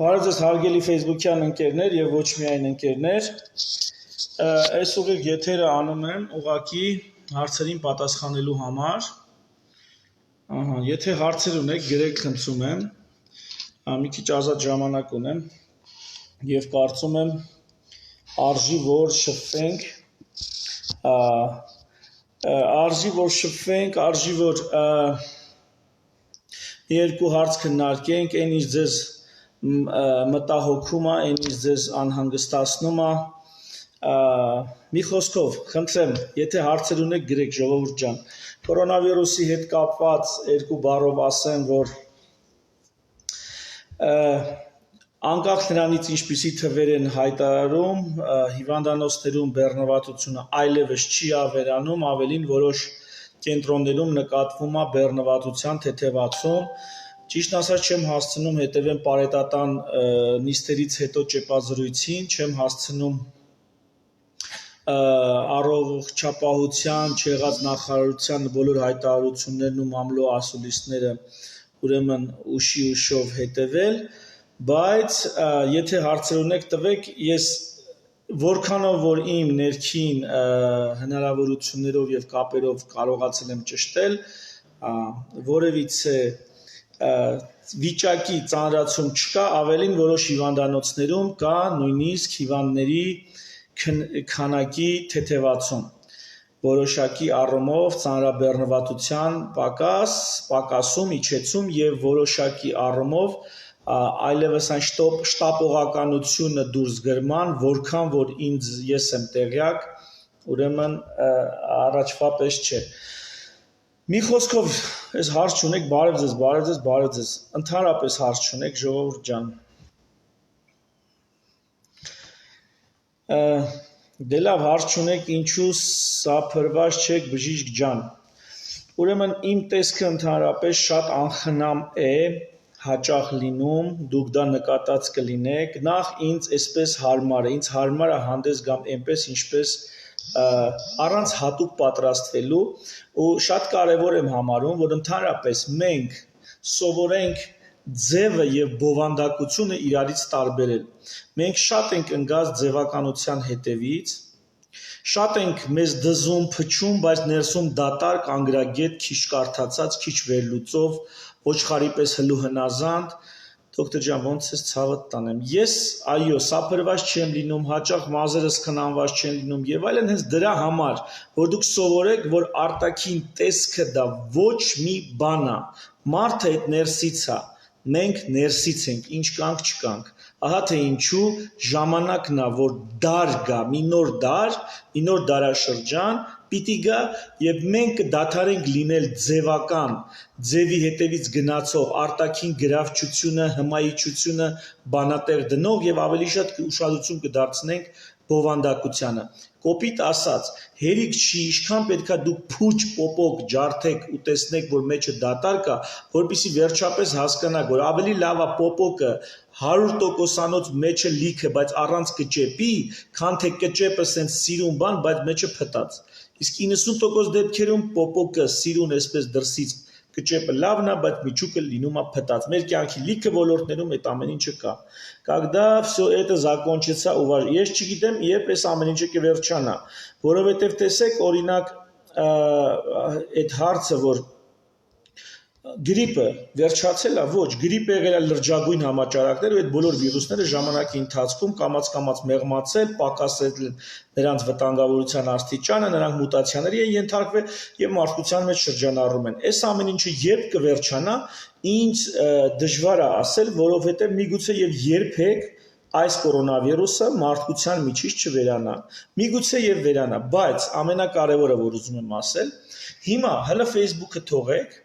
Բարև ձեզ հարգելի Facebook-յան ընկերներ եւ ոչ միայն ընկերներ։ Այս ուղիղ եթերը անում եմ ուղղակի հարցերին պատասխանելու համար։ Եթե հարցեր ունեք, գրեք խնդրում եմ։ Մի քիչ ազատ ժամանակ ունեմ եւ կարծում եմ արժի որ շփվենք, արժի որ երկու հարց քննարկենք, այն ինչ ձեզ մտահոգում է, այն ինչ ձեզ անհանգստացնում է, մի խոսքով, խնդրեմ, եթե հարցեր ունեք, գրեք ժողովուրդ ջան։ Կորոնավիրուսի հետ կապված երկու բառով ասեմ, որ անկախ նրանից ինչպիսի թվեր են հայտարարում, հիվանդանոցներում բեռնվածությունը այլևս չի ավերանում, ավելին որոշ կենտրոններում նկատվում է բեռնվածության թեթևացում։ Ճիշտ ասած չեմ հասցնում հետևեմ պարետատան նիստերից հետո ճեպազրույցին, չեմ հասցնում առողջապահության, չեղած նախարարության բոլոր հայտարարություններն ու մամլո ասուլիսները ուրեմն ուշով հետևել, բայց եթե հարցեր ունեք տվեք, ես որքանով որ իմ ներքին հնարավորություններով եւ կապերով կարողացել եմ ճշտել, որևիցե վիճակի ծանրացում չկա, ավելին որոշ հիվանդանոցներում կա նույնիսկ հիվանդների քանակի թեթևացում, որոշակի առումով ծանրաբեռնվածության պակասում, իջեցում եւ որոշակի առումով այլևս այն շտապողականությունը դուրս գրման, որքան որ ես եմ տեղյակ, ուրեմն առաջվա պես չէ։ Մի խոսքով, այս հարց չունեք, բարև ձեզ, ընդհանրապես հարց չունեք, ժողովուրդ ջան։ Դե լավ, հարց չունեք, ինչու սափրված չեք, բժիշկ ջան։ Ուրեմն իմ տեսքը ընդհանրապես շատ անխնամ է, հաճախ լինում, դուք դա նկատած կլինեք, նախ ինձ այսպես հարմար է, ինձ հարմար է հանդես գամ այնպես, ինչպես առանց հատուկ պատրաստվելու ու շատ կարևոր եմ համարում, որ ընդհանրապես մենք սովորենք ձևը եւ բովանդակությունը իրարից տարբերել։ Մենք շատ ենք ընկած ձևականության հետևից, շատ ենք մեզ դզում, փչում, բայց ներսում դատարկ, անգրագետ, քիչ կարդացած, քիչ վերլուծով, ոչխարի պես հլու հնազանդ, դոկտոր ջան, ոնց ես ցավդ տանեմ։ Ես, այո, սափրված չեմ լինում, հաճախ մազերս քնանված չեն լինում եւ այլն, հենց դրա համար, որ դուք սովորեք, որ արտաքին տեսքը դա ոչ մի բան է, մարդը այդ ներսից է, մենք ներսից ենք, ինչ կանք չկանք։ Ահա թե ինչու ժամանակն է, որ դար գա, մի նոր դարաշրջան, պիտի գա եւ մենք կդադարենք լինել ձևական, ձևի հետևից գնացող, արտաքին գրավչությունը, հմայիչությունը բանատեղ դնող եւ ավելի շատ ուշադրություն կդարձնենք բովանդակությանը։ Կոպիտ ասած, հերիք չի, ինչքան պետքա դուք փուչ պոպոկ ջարդեք ու տեսնեք, որ մեջը դատարկ է, որպեսզի վերջապես հասկանաք, որ ավելի լավ է պոպոկը 100%-անոց մեջը լիքը, բայց առանց կճեպի, քան թե կճեպը սենց սիրուն բան, բայց մեջը փտած։ Իսկ 90% դեպքերում պոպոկը սիրուն այսպես դրսից կճեպը լավն է, բայց միջուկը լինում է փտած։ Մեր կյանքի լիքը ոլորտներում այդ ամեն ինչը կա։ Когда все это закончится, ես չգիտեմ, երբ այս ամեն ինչը կվերջանա, որովհետև տեսեք, օրինակ, այդ հարցը, որ գրիպը վերջացել է, ոչ, գրիպը եղել է լրջագույն համաճարակներ ու այդ բոլոր վիրուսները ժամանակի ընթացքում կամաց մեղմացել, պակասել նրանց վտանգավորության աստիճանը, նրանք մուտացիաների են ենթարկվել եւ մարդկության մեջ շրջանառում են։ Այս ամեն ինչը երբ կվերջանա, ինձ դժվար է ասել, որովհետեւ միգուցե եւ երբեք այս կորոնավիրուսը մարդկության միջից չվերանա։ Միգուցե եւ վերանա, բայց ամենակարևորը, որ ուզում եմ ասել, հիմա հələ Facebook-ը թողեք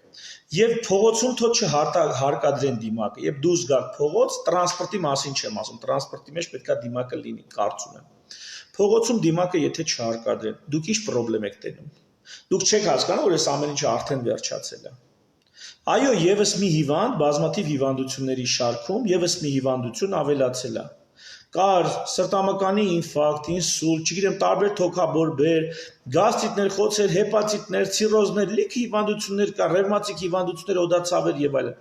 եւ փողոցում թող չհարկադրեն դիմակը, եւ դուրս գաք փողոց, տրանսպորտի մասին չեմ ասում, տրանսպորտի մեջ պետքա դիմակը լինի, կարծում եմ։ Փողոցում դիմակը եթե չհարկադրեն, դուք ինչ խնդրեմ եք տենում։ Դուք չեք հասկանում, որ այս ամեն ինչը արդեն վերջացել է։ Այո, եւս մի հիվանդ, բազմաթիվ հիվանդությունների շարքում եւս մի հիվանդություն ավելացել է։ Կար սրտամկանի ինֆարկտ, ինսուլտ, չգիտեմ, տարբեր թոքաբորբեր, գաստրիտներ, խոցեր, հեպատիտներ, ցիրոզներ, լիքը հիվանդություններ կա, ռևմատիկ հիվանդություններ, օդացավեր եւ այլն։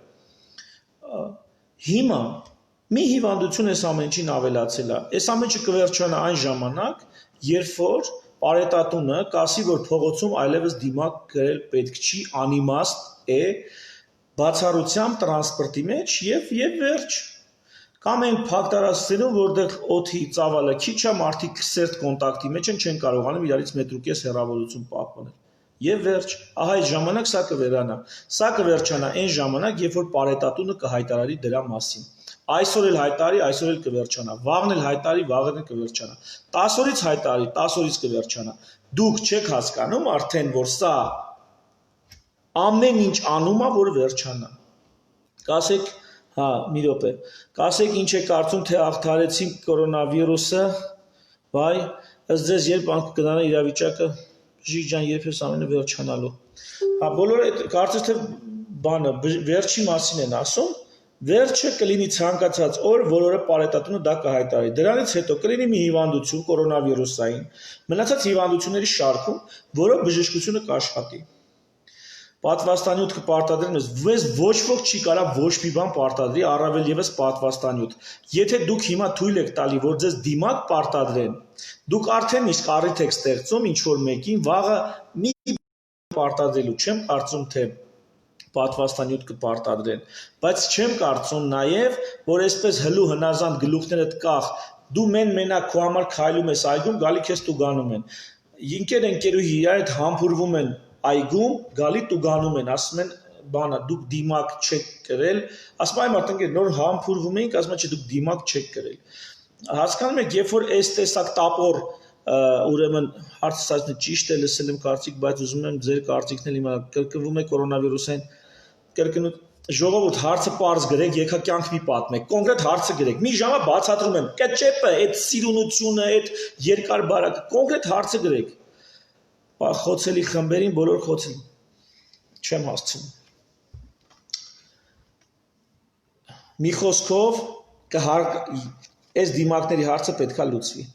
Հիմա Մի հիվանդություն այս ամեն ինչին ավելացել է։ Այս ամեն ինչը կվերջանա այն ժամանակ, երբ որ պարետատունը կասի, որ փողոցում այլևս դիմակ գրել պետք չի, անիմաստ է, բացառությամբ տրանսպորտի մեջ եւ վերջ։ Կամ այն փակ տարածքներում, որտեղ օդի ծավալը քիչ է, մարդիկ սերտ կոնտակտի մեջ են, չեն կարողանում իրարից 1.5 հեռավորություն պահպանել։ Եվ վերջ, ահա այդ ժամանակ սա կվերանա։ Սա կվերջանա այն ժամանակ, երբ որ պարետատունը կհայտարարի դրա մասին։ Այսօր էլ հայտարարի, այսօր էլ կվերջանա։ Վաղն էլ հայտարարի, վաղն էլ կվերջանա։ 10 օրից հայտարարի, 10 օրից կվերջանա։ Դուք չեք հասկանում արդեն, որ սա ամեն ինչ անում է, որ վերջանա։ Կասեք, հա, մի րոպե։ Կասեք, ինչ է կարծում, թե աղթարեցին կորոնավիրուսը, վայ, ըստ ձեզ երբ կգնա իրավիճակը, Ժիգ ջան, երբ էս ամենը վերջանալու։ Հա, բոլորը կարծես թե բանը վերջի մասին են ասում, վերջը կլինի ցանկացած օր, որ օրը պարետատունը դա կհայտարարի։ Դրանից հետո կլինի մի հիվանդություն կորոնավիրուսային, մնացած հիվանդությունների շարքում, որը բժշկությունը կաշխատի։ Պատվաստանյութ կպարտադրեն, վեզ ոչ ոք չի կարա ոչ մի բան պարտադրի, առավել եւս պատվաստանյութ։ Եթե դուք հիմա թույլ եք տալի, որ ձեզ դիմակ պարտադրեն, դուք արդեն իսկ առիթ եք ստեղծում ինչ որ մեկին վաղը մի պարտադրելու, չեմ կարծում թե պատվաստանյութ կպարտադրեն, բայց չեմ կարծում նաեւ, որ այսպես հլու հնազանդ գլուխներդ կախ, դու մենակ քո համար քայլում ես այգում, գալի քեզ տուգանում են։ Ընկերուհի իրար հետ համբուրվում են այգում, գալի տուգանում են, ասում են, բանա, դուք դիմակ չեք կրել, ասում այն մարդ ընկեր նոր համբուրվում էինք, ասում չէ դուք դիմակ չեք կրել։ Հասկանում եք, երբ որ այս տեսակ տապոր ուրեմն հարցը ասում ճիշտ է լսել եմ կարծիք, բայց ուզում եմ ձեր կարծիքն էլ իմանալ, կրկնվում է կորոնավիրուսային կրկնու ժողովուրդ հարցը պարզ գրեք, եկա կյանք մի պատմեք, կոնկրետ հարցը գրեք։ Մի ժամը բացատրում եմ, կեչեպը, այդ սիրունությունը, այդ երկար բարակը, կոնկրետ հարցը գրեք։ Խոցելի խմբերին բոլոր խոցել չեմ հասցնում։ Մի խոսքով այս դիմակների հարցը պետքա լուծվի։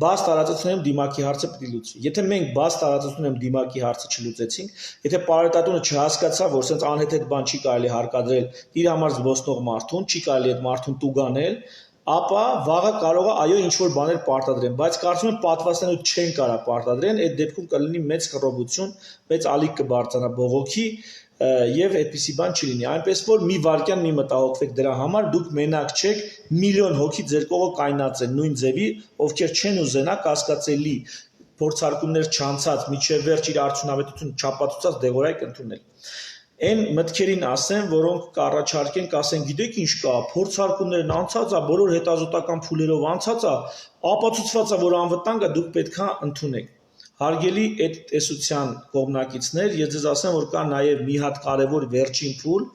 Բաց տարածություններում դիմակի հարցը պետք է լուծվի։ Եթե մենք բաց տարածություններում դիմակի հարցը չլուծեցինք, եթե պարետատունը չհասկացա, որ սենց անհետ բան չի կարելի հարկադրել իր համար զբոսնող մարդուն, չի կարելի այդ մարդուն տուգանել, ապա վաղը կարող է այո ինչ-որ բաներ պարտադրեն, բայց կարծում եմ պատվաստանյութ չեն կարա պարտադրեն, այդ դեպքում կլինի մեծ խռովություն, մեծ ալիք կբարձրանա բողոքի եւ այդպիսի բան չի լինի, այնպես որ մի վարքյան մի մտահոգվեք դրա համար, դուք մենակ չեք, միլիոն հոգի ձեր կողը կայնած են նույն ձևի, ովքեր չեն ուզենա կասկածելի փորձարկումներ չանցած, միջև վերջ իր արդյունավետությունը չապացուցած դեղորայք ընդունել։ Այն մտքերին ասեմ, որոնք կառաջարկեն, կասեն, գիտեք ինչ կա, փորձարկումներն անցած է, բոլոր հետազոտական փուլերով անցած է, ապացուցված է, որ անվտանգ է, դուք պետքա ընդունեք։ Հարգելի այդ տեսության կողմնակիցներ, ես ձեզ ասեմ, որ կա նաև մի հատ կարևոր վերջին փուլ,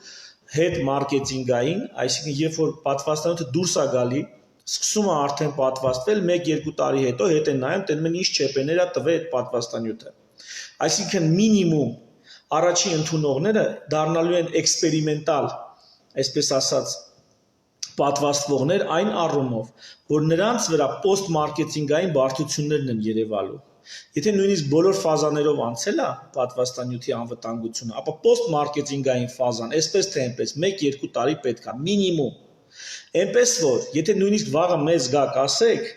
հետ մարքեթինգային, այսինքն երբ որ պատվաստանյութը դուրս է գալի, սկսում է արդեն պատվաստվել 1-2 տարի հետո հետ են նայում, տենում են ինչ չեպեներ է տվել այդ պատվաստանյութը։ Այսինքն մինիմում առաջին ընդունողները դառնալու են էքսպերիմենտալ, այսպես ասած, պատվաստվողներ այն առումով, որ նրանց վրա պոստ-մարքեթինգային բարդություններն են երևալու։ Եթե նույնիսկ բոլոր ֆազաներով անցել է պատվաստանյութի անվտանգությունը, ապա պոստ-մարքեթինգային ֆազան, այսպես թե այնպես 1-2 տարի պետք է մինիմում։ Այնպես որ, եթե նույնիսկ վաղը մեզ գաք ասեք,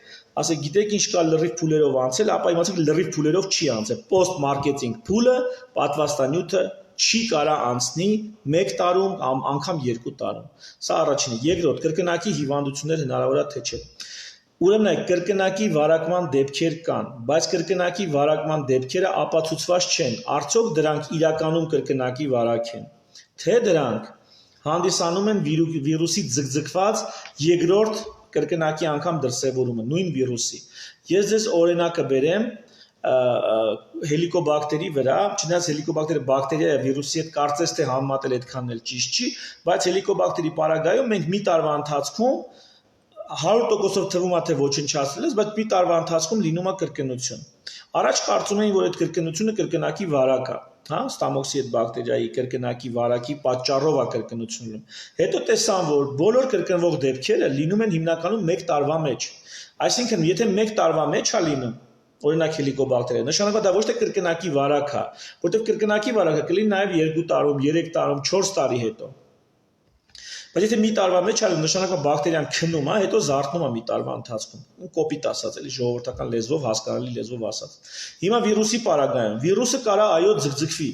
գիտեք ինչ կա լրիվ փուլերով անցել, ապա իմացեք լրիվ փուլերով չի անցել։ Պոստ-մարքեթինգ փուլը պատվաստանյութը չի կարա անցնի 1 տարում, անգամ 2 տարում։ Սա առաջինը։ Երկրորդ, կրկնակի հիվանդություններ հնարավոր է թե չէ։ Ուրեմն այդ կրկնակի վարակման դեպքեր կան, բայց կրկնակի վարակման դեպքերը ապացուցված չեն, արդյոք դրանք իրականում կրկնակի վարակ են, թե դրանք հանդիսանում են վիրուսի ձգձգված երկրորդ կրկնակի անգամ դրսևորումը, նույն վիրուսի։ Ես ձեզ օրինակը բերեմ հելիկոբակտերի վրա, չնայած հելիկոբակտերը բակտերիա է, վիրուսի հետ կարծես թե համեմատել այդքան էլ ճիշտ չի, բայց հելիկոբակտերի պարագայում մենք մի տարվա ընթացքում 100%-ով թվում է թե ոչնչացրել ես, բայց մի տարվա ընթացքում լինում է կրկնություն։ Առաջ կարծում էին, որ այդ կրկնությունը կրկնակի վարակ է, հա, ստամոքսի այդ բակտերիայի կրկնակի վարակի պատճառով է կրկնությունը։ Հետո տեսան, որ բոլոր կրկնվող դեպքերը լինում են հիմնականում 1 տարվա մեջ։ Այսինքն, եթե 1 տարվա մեջ է լինում, օրինակ հելիկոբակտերիա, նշանակա դա ոչ թե կրկնակի վարակ է, որտեղ կրկնակի վարակը կլինի նաև 2 տարում, 3 տարում, 4 տարի հետո։ Բայց եթե մի տարվա մեջ այլ նշանակում բակտերիան քննում է, հետո զարթնում է մի տարվա ընթացքում։ Կոպիտ ասած, էլի ժողովրդական լեզվով, հասկանալի լեզվով ասած։ Հիմա վիրուսի պարագայում վիրուսը կարա այո ձգձգվի։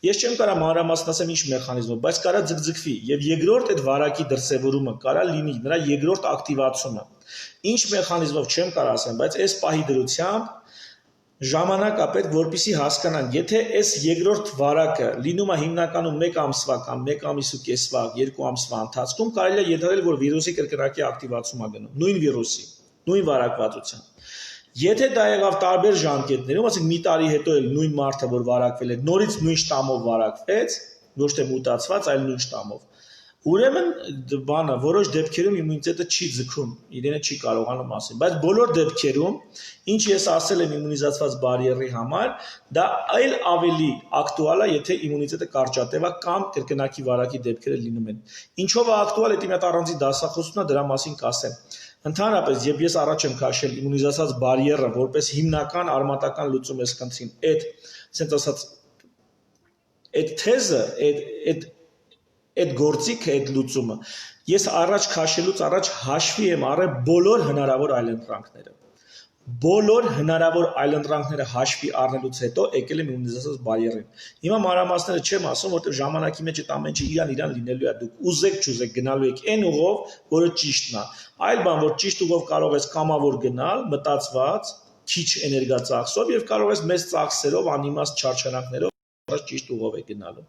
Ես չեմ կարա մանրամասն ասեմ ինչ մեխանիզմով, բայց կարա ձգձգվի եւ երկրորդ այդ վարակի դրսևորումը կարա լինի նրա երկրորդ ակտիվացումը։ Ինչ մեխանիզմով չեմ կարա ասեմ, բայց այս պահի դրությամբ ժամանակ է պետք, որպեսզի հասկանան, եթե այս երկրորդ վարակը լինում է հիմնականում 1 ամսվա կամ 1 ամիս ու կեսվա, 2 ամսվա ընթացքում, կարելի է ենթադրել, որ վիրուսի կրկնակի ակտիվացում է գնում, նույն վիրուսի, նույն վարակվածության։ Եթե դա եղավ տարբեր ժամկետներում, ասենք մի տարի հետո էլ նույն մարդը, որ վարակվել է, նորից նույն շտամով վարակվեց, ոչ թե մուտացված, այլ նույն շտամով։ Ուրեմն բանը որոշ դեպքերում իմունիտետը չի ձգում, իրենը չի կարողանում ասել, բայց բոլոր դեպքերում, ինչ ես ասել եմ իմունիզացված բարիերի համար, դա այլ ավելի ակտուալ է, եթե իմունիտետը կարճատև է կամ կրկնակի վարակի դեպքերը լինում են։ Ինչով է ակտուալ, դա իմ առանձին դասախոսությունն է, դրա մասին կասեմ։ Ընդհանրապես, երբ ես առաջ եմ քաշել իմունիզացված բարիերը որպես հիմնական արմատական լուծում այս խնդրին, ասենց ասած, այդ թեզը, այդ գործիքը, այդ լուծումը, ես առաջ քաշելուց առաջ հաշվի եմ առել բոլոր հնարավոր այլընտրանքները։ Բոլոր հնարավոր այլընտրանքները հաշվի առնելուց հետո եկել եմ իմունիզացված բարիերին։ Հիմա մանրամասները չեմ ասում, որտեղ ժամանակի մեջ այդ ամեն ինչը իրան լինելու է, դուք ուզեք չուզեք գնալու եք այն ուղով, որը ճիշտն է։ Այլ բան, որ ճիշտ ուղով կարող ես կամավոր գնալ, մտածված, քիչ էներգա ծախսով եւ կարող ես մեծ ծախսերով, անիմաստ չարչարանքներով ճիշտ ուղով է գնալու։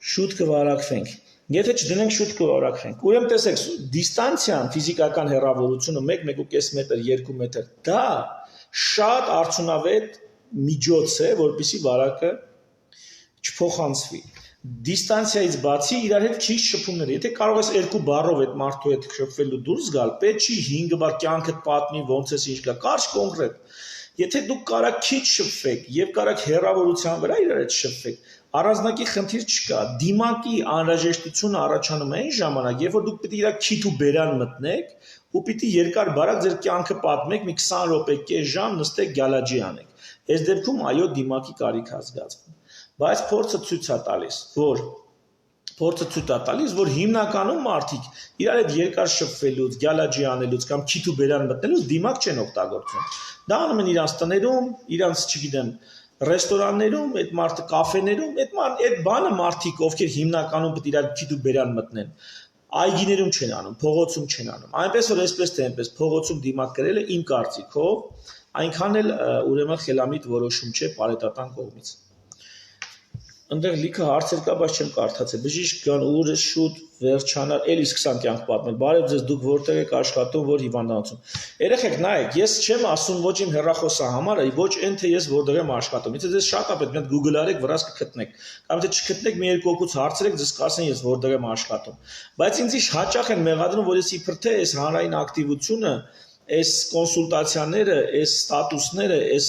Շուտ կվարակվենք։ Եթե չդնենք շուտ կվարակվենք։ Ուրեմն տեսեք, դիստանցիան, ֆիզիկական հեռավորությունը 1-1.5 մետր, 2 մետր, դա շատ արդյունավետ միջոց է, որպեսզի վարակը չփոխանցվի։ Դիստանցիայից բացի իրար հետ քիչ շփումներ։ Եթե կարող ես 2 բառով այդ մարդու հետ շփվելու դուրս գալ, պետք չի 5 բառ կյանքդ պատմի, ոնց է ինչ կա, կարճ կոնկրետ։ Եթե դուք կարաք քիչ շփվեք եւ կարաք հեռավորության վրա իրար հետ շփվեք, առանձնակի խնդիր չկա։ Դիմակի անհրաժեշտությունը առաջանում է այն ժամանակ, երբ որ դուք պիտի իր քիթ ու բերան մտնեք ու պիտի երկար բարակ ձեր կյանքը պատմեք, մի 20 րոպե, կես ժամ նստեք գալաջի անեք։ Այս դեպքում այո դիմակի կարիք է զգացվում։ Բայց փորձը ցույց է տալիս, որ հիմնականում մարդիկ իրար հետ երկար շփվելուց, գալաջի անելուց կամ քիթ ու բերան մտնելուց դիմակ չեն օգտագործում։ Դա անում են իրանց տներում, իրանց, չգիտեմ, ռեստորաններում, այդ մարդը կաֆեներում, այդ բանը մարդիկ, ովքեր հիմնականում պետք է իրար քիթ ու բերան մտնեն, այգիներում չեն անում, փողոցում չեն անում։ Այնպես որ այսպես թե այնպես փողոցում դիմակ կրելը իմ կարծիքով այնքան էլ ուրեմն խելամիտ որոշում չէ պարետատան կողմից։ Այնտեղ լիքը հարցեր կա, բայց չեմ կարդացել։ Բժիշկ կան ուր շուտ վերջանալ, էլի 20 կյանք պատմել։ Բարև ձեզ, դուք որտեղ եք աշխատում, որ հիվանդանոցում։ Երեխեք, նայեք, ես չեմ ասում ոչ իմ հեռախոսը համարը, ոչ այն թե ես որտեղ եմ աշխատում։ Եթե ձեզ շատ է պետք, մի հատ Google արեք, վրաս կգտնեք։ Կամ եթե չգտնեք, մի երկու օգուց հարցրեք, ձեզ կասեն ես որտեղ եմ աշխատում։ Բայց ինձ հաճախ են մեղադրում, որ ես իբր թե այս հանրային ակտիվությունը այս կոնսուլտացիաները, այս ստատուսները, այս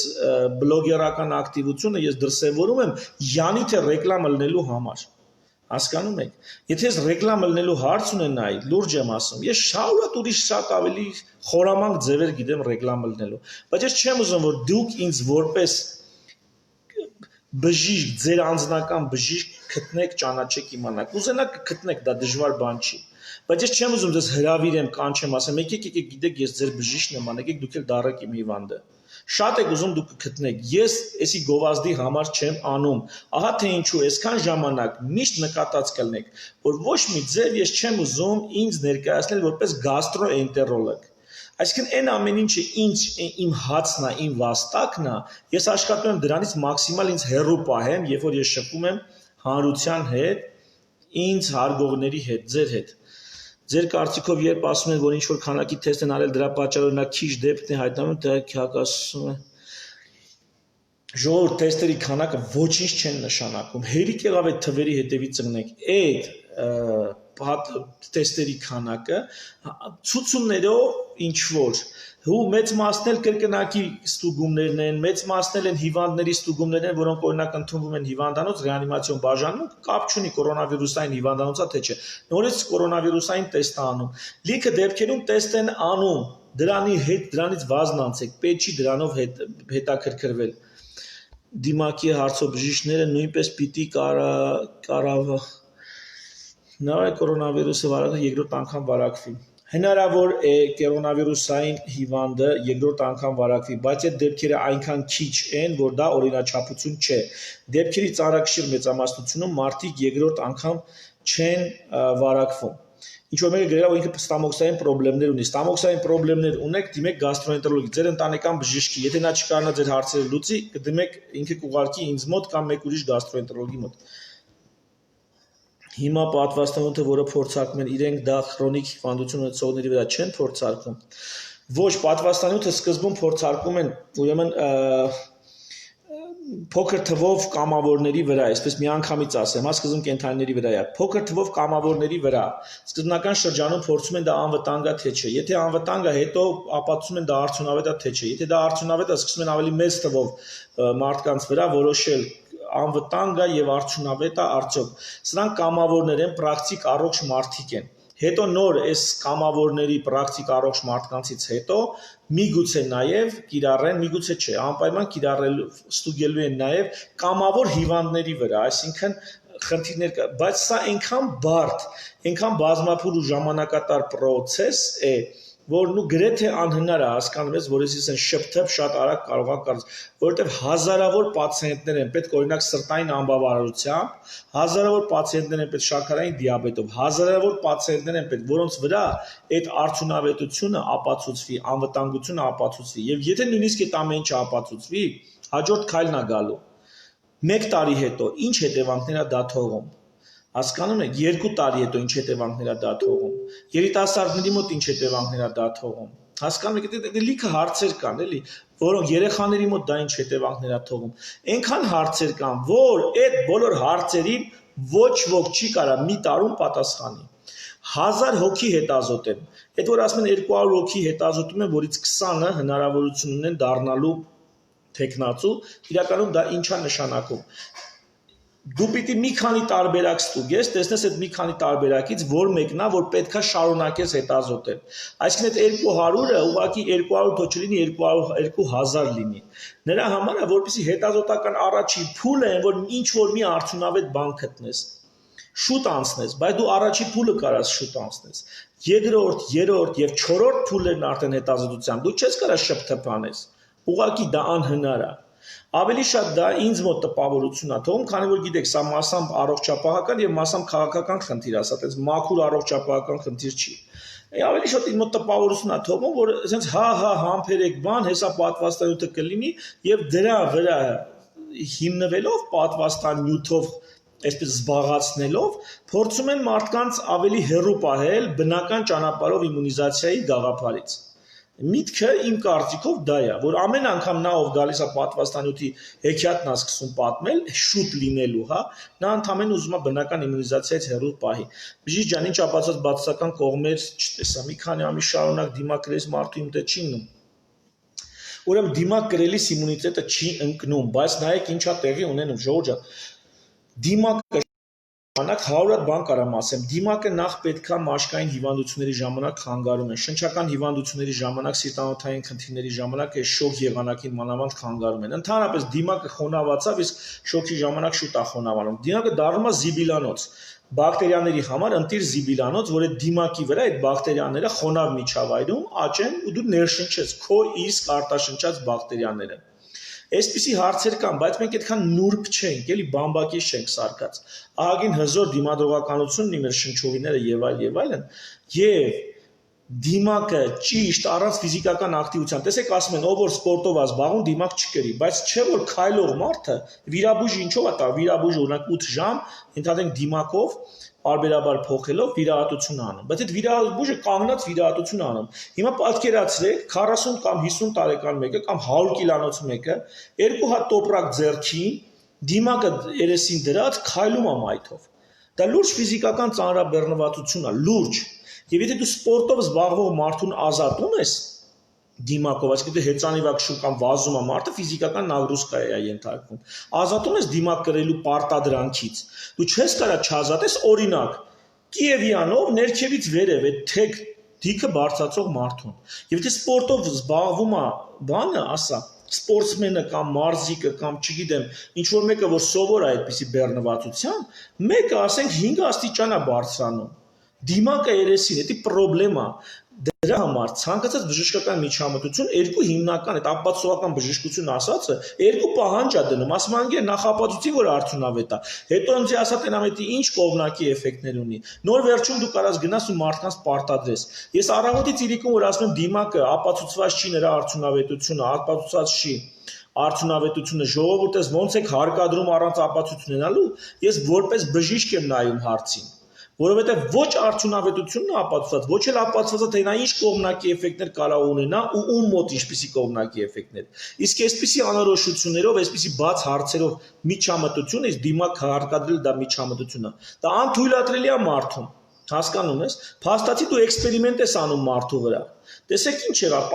բլոգերական ակտիվությունը ես դրսևորում եմ յանի թե ռեկլամը լնելու համար։ Հասկանում եք։ Եթե ես ռեկլամը լնելու հարց ունենայի, լուրջ եմ ասում, ես շահուրատ ուրիշ շատ ավելի խորամանկ ձևեր գիտեմ ռեկլամը լնելու։ Բայց ես չեմ ուզում, որ դուք ինձ որպես բժիշկ, ձեր անձնական բժիշկ գտնեք, ճանաչեք, իմանաք։ Ուզենաք գտնեք, դա դժվար բան չի։ Բայց ես չեմ ուզում ձեզ հրավիրեմ, կանչեմ, ասեմ, եկեք, գիտեք, ես ձեր բժիշկն եմ, եկեք դուք էլ դառեք իմ հիվանդը։ Շատ եք ուզում դուք գտնեք։ Ես էսի գովազդի համար չեմ անում։ Ահա թե ինչու այսքան ժամանակ միշտ նկատած կլնեք, որ ոչ մի ձև ես չեմ ուզում ինձ ներկայացնել որպես գաստրոէնտերոլոգ։ Այսինքն այն ամեն ինչը իմ հացն է, իմ վաստակն է, ես աշխատում եմ դրանից մաքսիմալ ինձ հեռու պահեմ, երբ որ ես շփվում եմ հանրության հետ, ինձ հարգողների հետ, ձեր հետ։ Ձեր կարծիքով երբ ասում են, որ ինչ-որ քանակի թեստ են արել, դրա պատճառով նա քիչ դեպքն է հայտնվում, դա հակասում է։ Ժողովուրդ, թեստերի քանակը ոչինչ չեն նշանակում։ Հերիք եղավ այդ թվերի հետևից ծնենք։ Այդ թեստերի քանակը ցուցումներով ինչ որ ու մեծ մասն էլ կրկնակի ստուգումներն են, մեծ մասն էլ են հիվանդների ստուգումներն են, որոնք օրինակ ընդունվում են հիվանդանոց ռեանիմացիոն բաժանում, կապ չունի կորոնավիրուսային հիվանդանոցա թե չէ։ Նորից կորոնավիրուսային տեստ անում։ Լիքը դեպքերում տեստ են անում, դրանից վազն անցեք, պետք չի դրանով հետաքրքրվել։ Դիմակի հարցով բժիշկները նույնպես պիտի Նոր կորոնավիրուսը վարակը երկրորդ անգամ վարակվի։ Հնարավոր է կորոնավիրուսային հիվանդը երկրորդ անգամ վարակվի, բայց այդ դեպքերը այնքան քիչ են, որ դա օրինաչափություն չէ։ Դեպքերի ծանրակշիռ մեծամասնությունում մարդիկ երկրորդ անգամ չեն վարակվում։ Ինչ որ մեկը գրել է ինքը ստամոքսային խնդիրներ ունի, ստամոքսային խնդիրներ ունեք, դիմեք գաստրոենտերոլոգի, ձեր ընտանեկան բժշկի, եթե նա չկարողանա ձեր հարցերը լուծի, կդիմեք ինքը կուղարկի ինձ մոտ կամ մեկ ուրիշ գաստրոենտերոլոգի մոտ։ Հիմա պատվաստանյութը, որը փորձարկում են, իրենք դա քրոնիկ հիվանդություն ունեցողների վրա չեն փորձարկում։ Ոչ, պատվաստանյութը սկզբում փորձարկում են, ուրեմն փոքր թվով կամավորների վրա, այսպես միանգամից ասեմ, հա սկզբում կենդանիների վրա է, փոքր թվով կամավորների վրա։ Սկզբնական շրջանում փորձում են դա անվտանգ է թե չէ։ Եթե անվտանգ է, հետո ապացուցում են դա արդյունավետ է թե չէ։ Եթե դա արդյունավետ է, սկսում են ավելի մեծ թվով մարդկանց վրա որոշել անվտանգ է եւ արդյունավետ է արդյոք։ Սրանք կամավորներ են, պրակտիկ առողջ մարդիկ են։ Հետո նոր այս կամավորների պրակտիկ առողջ մարդկանցից հետո միգուցե նաև կիրառեն, միգուցե չէ, անպայման կիրառելու ստուգելու են նաև կամավոր հիվանդների վրա, այսինքն խնդիրներ կա, բայց սա այնքան բարդ, այնքան բազմափուլ ու ժամանակատար process է, որ նու գրեթե անհնար է հասկանում ես, որ ես են շփթփ շատ արագ կարող է կարծես, որովհետև հազարավոր պացիենտներ են պետք օրինակ սրտային անբավարարությամբ, հազարավոր պացիենտներ են պետք շաքարային դիաբետով, հազարավոր պացիենտներ են պետք, որոնց վրա այդ արդյունավետությունը ապացուցվի, անվտանգությունը ապացուցվի, եւ եթե նույնիսկ այդ ամեն ինչը ապացուցվի, հաջորդ քայլն է գալու։ 1 տարի հետո ինչ հետևանքներ է դա թողում։ Հասկանում եք, 2 տարի հետո ինչ հետևանքներ է դա թողում։ Երիտասարդների մոտ ինչ հետևանքներ է դա թողում։ Հասկանում եք, դա լիքը հարցեր կան, էլի, որոնք երեխաների մոտ դա ինչ հետևանքներ է թողում։ Այնքան հարցեր կան, որ այդ բոլոր հարցերին ոչ ոք չի կարող մի տարում պատասխանի։ 1000 հոգի հետազոտ են։ Այդ որ ասում են 200 հոգի հետազոտում են, որից 20-ը հնարավորություն ունեն դառնալու տեխնացու, իրականում դա ինչ է նշանակում։ Դու պիտի մի քանի տարբերակ ստուգես, տեսնես այդ մի քանի տարբերակից որ մեկն է, որ պետքա շարունակես հետազոտել։ Այսինքն այդ 200-ը ուղղակի 200 թող չլինի, 2000 լինի։ Նրա համար է, որպեսզի հետազոտական առաջին փուլը են, որ ինչ որ մի արդյունավետ բան գտնես։ Շուտ անցնես, բայց դու առաջի փուլը կարաս շուտ անցնես։ Երկրորդ, երրորդ եւ չորրորդ փուլերն արդեն հետազոտության դու չես կարա շփթփանես։ Ուղղակի դա անհնար է։ Ավելի շատ դա ինձ մոտ տպավորություն է թողում, քանի որ գիտեք, սա մասամբ առողջապահական եւ մասամբ քաղաքական խնդիր է, սա այդպես մաքուր առողջապահական խնդիր չի։ Ավելի շատ ինձ մոտ տպավորություն է թողում, որ ասենց հա համբերեք բան, հեսա պատվաստանյութը կլինի եւ դրա վրա հիմնվելով պատվաստանյութով այսպես զբաղացնելով փորձում են մարդկանց ավելի հեռու պահել բնական ճանապարհով իմունիզացիայի գաղափարից։ Միտքը իմ կարծիքով դա է, որ ամեն անգամ նա ով գալիս է պատվաստանյութի հեքիաթն է սկսում պատմել շուտ լինելու, հա, նա ընդհանրապես ուզում է բնական իմունիզացիայից հեռու պահի։ Բժիշկ ջան, ինչ ապացած բացասական կողմեր չտեսա, մի քանի ամիս շարունակ դիմակ կրես մարդու իմունիտետը չի ընկնում։ Ուրեմն դիմակ կրելիս իմունիտետը չի ընկնում, բայց նայեք ինչա տեղի ունենում, ժողովուրդ ջան։ Դիմակը ժամանակ 100 հատ բան կարամ ասեմ, դիմակը նախ պետքա մաշկային հիվանդությունների ժամանակ խանգարում են, շնչական հիվանդությունների ժամանակ, սիրտանոթային խնդիրների ժամանակ այս շոկ եղանակին մանավանդ խանգարում են։ Ընդհանրապես դիմակը խոնավացավ, իսկ շոկի ժամանակ շուտ է խոնավանում։ Դիմակը դառնում է զիբիլանոց, բակտերիաների համար ընտիր զիբիլանոց, որ այդ դիմակի վրա այդ բակտերիաները խոնավ միջավայրում աճեն ու դու ներշնչես քո իսկ արտաշնչած բակտերիաները։ Այսպիսի հարցեր կան, բայց մենք այդքան նուրբ չենք, էլի բամբակի չենք սարկած։ Ահագին հզոր դիմադրողականություն ունի մեր շնչուղիները եւ այլն, եւ դիմակը ճիշտ առանց ֆիզիկական ակտիվության։ Տեսեք, ասում են, ով որ սպորտով է զբաղվում, դիմակ չկրի, բայց չէ որ քայլող մարդը վիրաբույժը ինչով է տա, վիրաբույժը օրինակ 8 ժամ, ընդհանրեն դիմակով բարբերաբար փոխելով վիրահատություն անում, բայց այդ վիրաբույժը կանգնած վիրահատություն անում։ Հիմա պատկերացրեք 40 կամ 50 տարեկան մեկը կամ 100 կիլանոց մեկը երկու հատ տոպրակ ձեռքին դիմակը երեսին դրած քայլում է մայթով։ Դա լուրջ ֆիզիկական ծանրաբեռնվածություն է, լուրջ։ Եվ եթե դու սպորտով զբաղվող մարդուն ազատում ես դիմակով, այսինքն դու հեծանիվակ շուտ կամ վազում է մարդը ֆիզիկական նագրուսկա է ենթարկվում։ Ազատում ես դիմակ կրելու պարտադրանքից։ Դու չես կարա չազատես օրինակ Կիևյանով ներքևից վերև այդ թեք դիքը բարձրացող մարդուն։ Եվ եթե սպորտով զբաղվում է բանը, ասա, սպորտսմենը կամ մարզիկը կամ չգիտեմ ինչ որ մեկը որ սովոր է այդպիսի բեռնվածության, մեկը ասենք 5 աստիճան է բարձրանում։ Դիմակը երեսին, դա պրոբլեմ է։ Դրա համար ցանկացած բժշկական միջամտություն երկու հիմնական այդ ապացուցողական բժշկություն ասածը երկու պահանջ է դնում, ասում են նախապատուցի որ արդյունավետ է, հետո ինձ ասա տենամետի ինչ կողմնակի էֆեկտներ ունի, նոր վերջում դու կարաս գնաս ու մարդկանց պարտադրես։ Ես առավոտից իրիկում որ ասում եմ դիմակը ապացուցված չի նրա արդյունավետությունը, ապացուցված չի արդյունավետությունը, ժողովուրդս ոնց եք հարկադրում առանց ապացույց ունենալու, ես որպես բժիշկ եմ նայում հարցին։ Որովհետև ոչ արդյունավետությունն է ապացուցված, ոչ էլ ապացուցված թե նա ինչ կողմնակի էֆեկտներ կարող ունենա ու ում մոտ ինչպիսի կողմնակի էֆեկտներ։ Իսկ այսպիսի անորոշություններով, այսպիսի բաց հարցերով միջամտություն is դիմակ հարկադրել դա միջամտությունը։ Դա անթույլատրելի է մարդուն։ Հասկանում ես։ Փաստացի դու էքսպերիմենտ ես անում մարդու վրա։ Տեսեք ինչ եղավ,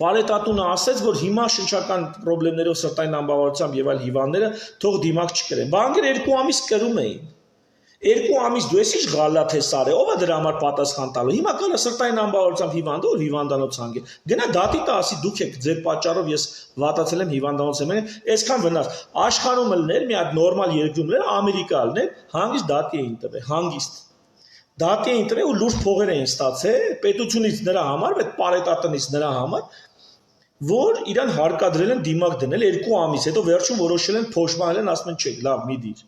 Պարետատունը ասեց, որ հիմա շնչական խնդիրներով սրտային անբավարարությամբ եւ այլ հիվանդները թող դիմակ չկրեն։ Բանկեր 2 ամիս կրում էին։ 2 ամիս դու ես ինչ գալաթ ես արել, ով է դրա համար պատասխան տալու։ Հիմա կանը սրտային անբավարարությամբ հիվանդը որ հիվանդանոց հանգի։ Գնա դատի տա, ասի դուք եք ձեր պատճառով ես վատացել եմ հիվանդանոց եմ, այսքան վնաս։ Աշխարհում լներ մի հատ նորմալ երկրում լներ, Ամերիկա լներ, հանգիստ դատի էին տվել, հանգիստ։ Դատի էին տվել ու լուրջ փողեր էին ստացել, պետությունից նրա համար, այդ պարետատնից նրա համար, որ իրան հարկադրել են դիմակ դնել 2 ամիս, հետո վերջում որոշել են փոշմանել են, ասում են չէ, լավ, մի դիր։